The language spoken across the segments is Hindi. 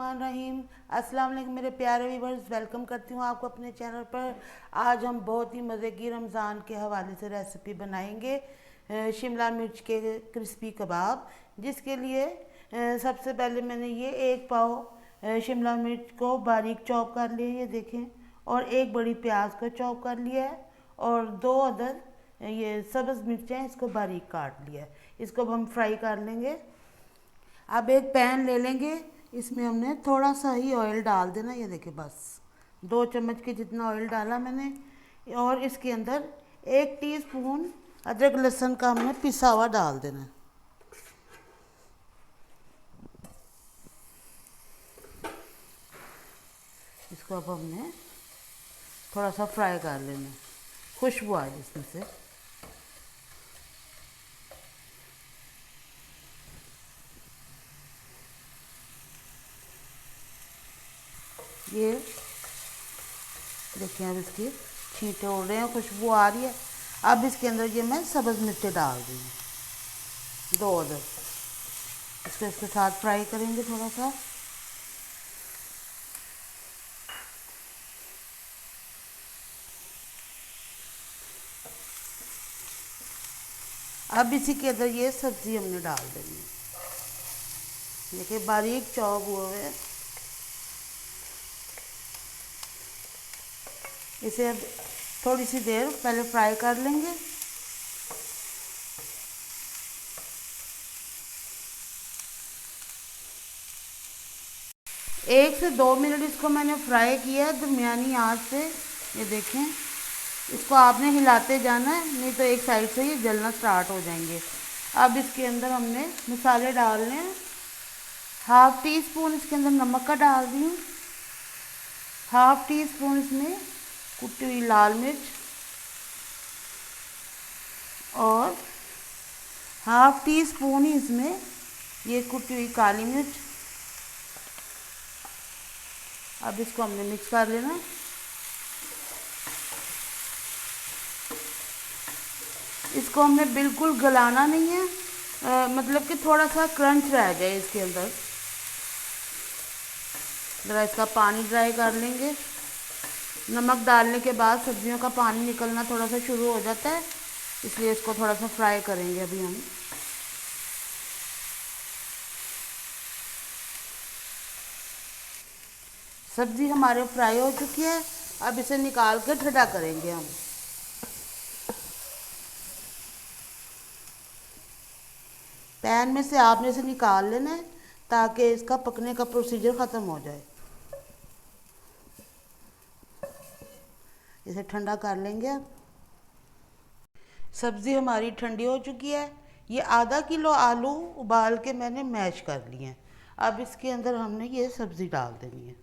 बिस्मिल्लाहिर्रहमानिर्रहीम। अस्सलाम वालेकुम मेरे प्यारे व्यूअर्स, वेलकम करती हूँ आपको अपने चैनल पर। आज हम बहुत ही मज़े की रमज़ान के हवाले से रेसिपी बनाएंगे शिमला मिर्च के क्रिस्पी कबाब। जिसके लिए सबसे पहले मैंने ये 1 पाव शिमला मिर्च को बारीक चॉप कर लिया, ये देखें, और एक बड़ी प्याज को चॉप कर लिया है, और 2 अदद ये सब्ज़ मिर्चें इसको बारीक काट लिया है। इसको अब हम फ्राई कर लेंगे। अब एक पैन ले लेंगे, इसमें हमने थोड़ा सा ही ऑयल डाल देना। ये देखिए, बस 2 चम्मच के जितना ऑयल डाला मैंने, और इसके अंदर 1 टीस्पून अदरक लहसुन का हमने पिसा हुआ डाल देना। इसको अब हमने थोड़ा सा फ्राई कर लेना, खुशबू आ जाए इसमें से। ये देखिए, अब इसकी छींटे उड़ रहे हैं, खुशबू आ रही है। अब इसके अंदर ये मैं सब्ज़ मिर्चें डाल दी हूँ, 2 अदद। इसको इसके साथ फ्राई करेंगे थोड़ा सा। अब इसी के अंदर ये सब्ज़ी हमने डाल देनी है, देखिए बारीक चॉप हुए हुए। इसे अब थोड़ी सी देर पहले फ्राई कर लेंगे। एक से 2 मिनट इसको मैंने फ्राई किया दरमियानी आंच पे। ये देखें, इसको आपने हिलाते जाना है, नहीं तो एक साइड से ये जलना स्टार्ट हो जाएंगे। अब इसके अंदर हमने मसाले डालने हैं। 1/2 टीस्पून इसके अंदर नमक का डाल दी हूँ, 1/2 टीस्पून इसमें कुटी हुई लाल मिर्च, और 1/2 टीस्पून ही इसमें ये कुटी हुई काली मिर्च। अब इसको हमने मिक्स कर लेना है। इसको हमने बिल्कुल गलाना नहीं है, मतलब कि थोड़ा सा क्रंच रह जाए इसके अंदर। ज़रा इसका पानी ड्राई कर लेंगे। नमक डालने के बाद सब्जियों का पानी निकलना थोड़ा सा शुरू हो जाता है, इसलिए इसको थोड़ा सा फ्राई करेंगे अभी हम। सब्ज़ी हमारे फ्राई हो चुकी है, अब इसे निकाल के ठंडा करेंगे हम। पैन में से आपने इसे निकाल लेना है ताकि इसका पकने का प्रोसीजर ख़त्म हो जाए। इसे ठंडा कर लेंगे अब। सब्ज़ी हमारी ठंडी हो चुकी है। ये ½ किलो आलू उबाल के मैंने मैश कर लिए हैं। अब इसके अंदर हमने ये सब्ज़ी डाल देनी है।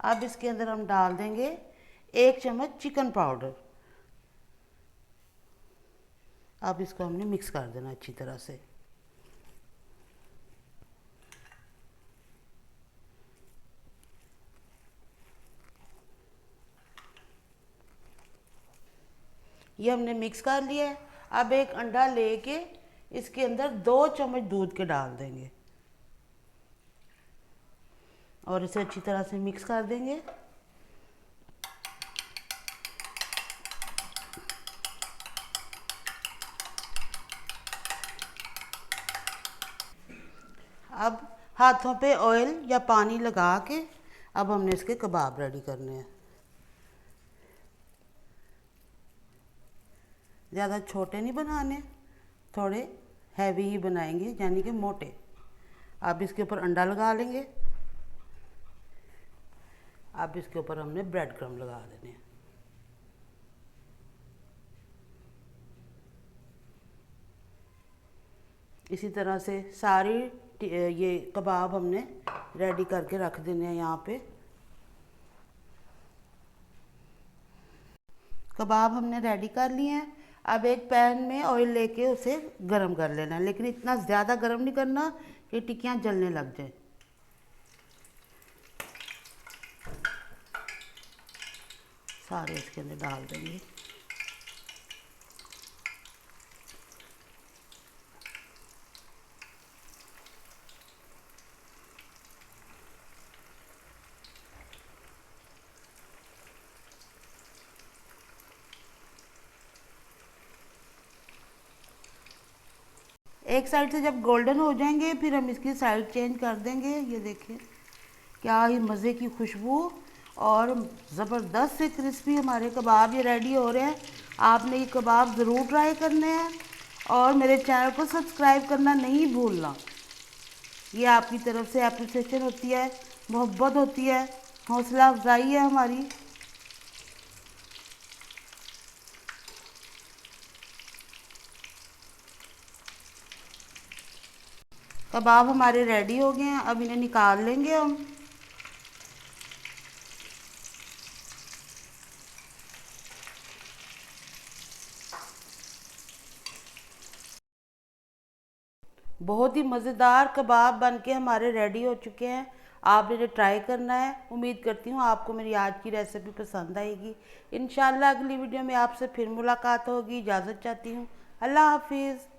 अब इसके अंदर हम डाल देंगे 1 चम्मच चिकन पाउडर। अब इसको हमने मिक्स कर देना अच्छी तरह से। ये हमने मिक्स कर लिया है। अब एक अंडा लेके इसके अंदर 2 चम्मच दूध के डाल देंगे, और इसे अच्छी तरह से मिक्स कर देंगे। अब हाथों पे ऑयल या पानी लगा के अब हमने इसके कबाब रेडी करने हैं। ज़्यादा छोटे नहीं बनाने, थोड़े हैवी ही बनाएंगे, यानी कि मोटे। अब इसके ऊपर अंडा लगा लेंगे। अब इसके ऊपर हमने ब्रेड क्रम्ब लगा देने हैं। इसी तरह से सारी ये कबाब हमने रेडी करके रख देने हैं। यहाँ पे कबाब हमने रेडी कर लिए हैं। अब एक पैन में ऑयल लेके उसे गरम कर लेना है, लेकिन इतना ज़्यादा गरम नहीं करना कि टिक्कियाँ जलने लग जाए। सारे इसके अंदर डाल देंगे। एक साइड से जब गोल्डन हो जाएंगे फिर हम इसकी साइड चेंज कर देंगे। ये देखिए क्या ही मज़े की खुशबू और ज़बरदस्त से क्रिस्पी हमारे कबाब ये रेडी हो रहे हैं। आपने ये कबाब ज़रूर ट्राई करने हैं और मेरे चैनल को सब्सक्राइब करना नहीं भूलना। ये आपकी तरफ से अप्रिसिएशन होती है, मोहब्बत होती है, हौसला अफजाई है हमारी। कबाब हमारे रेडी हो गए हैं, अब इन्हें निकाल लेंगे हम। बहुत ही मज़ेदार कबाब बन के हमारे रेडी हो चुके हैं। आपने इन्हें ट्राई करना है। उम्मीद करती हूँ आपको मेरी आज की रेसिपी पसंद आएगी। इंशाल्लाह अगली वीडियो में आपसे फिर मुलाकात होगी। इजाज़त चाहती हूँ। अल्लाह हाफिज़।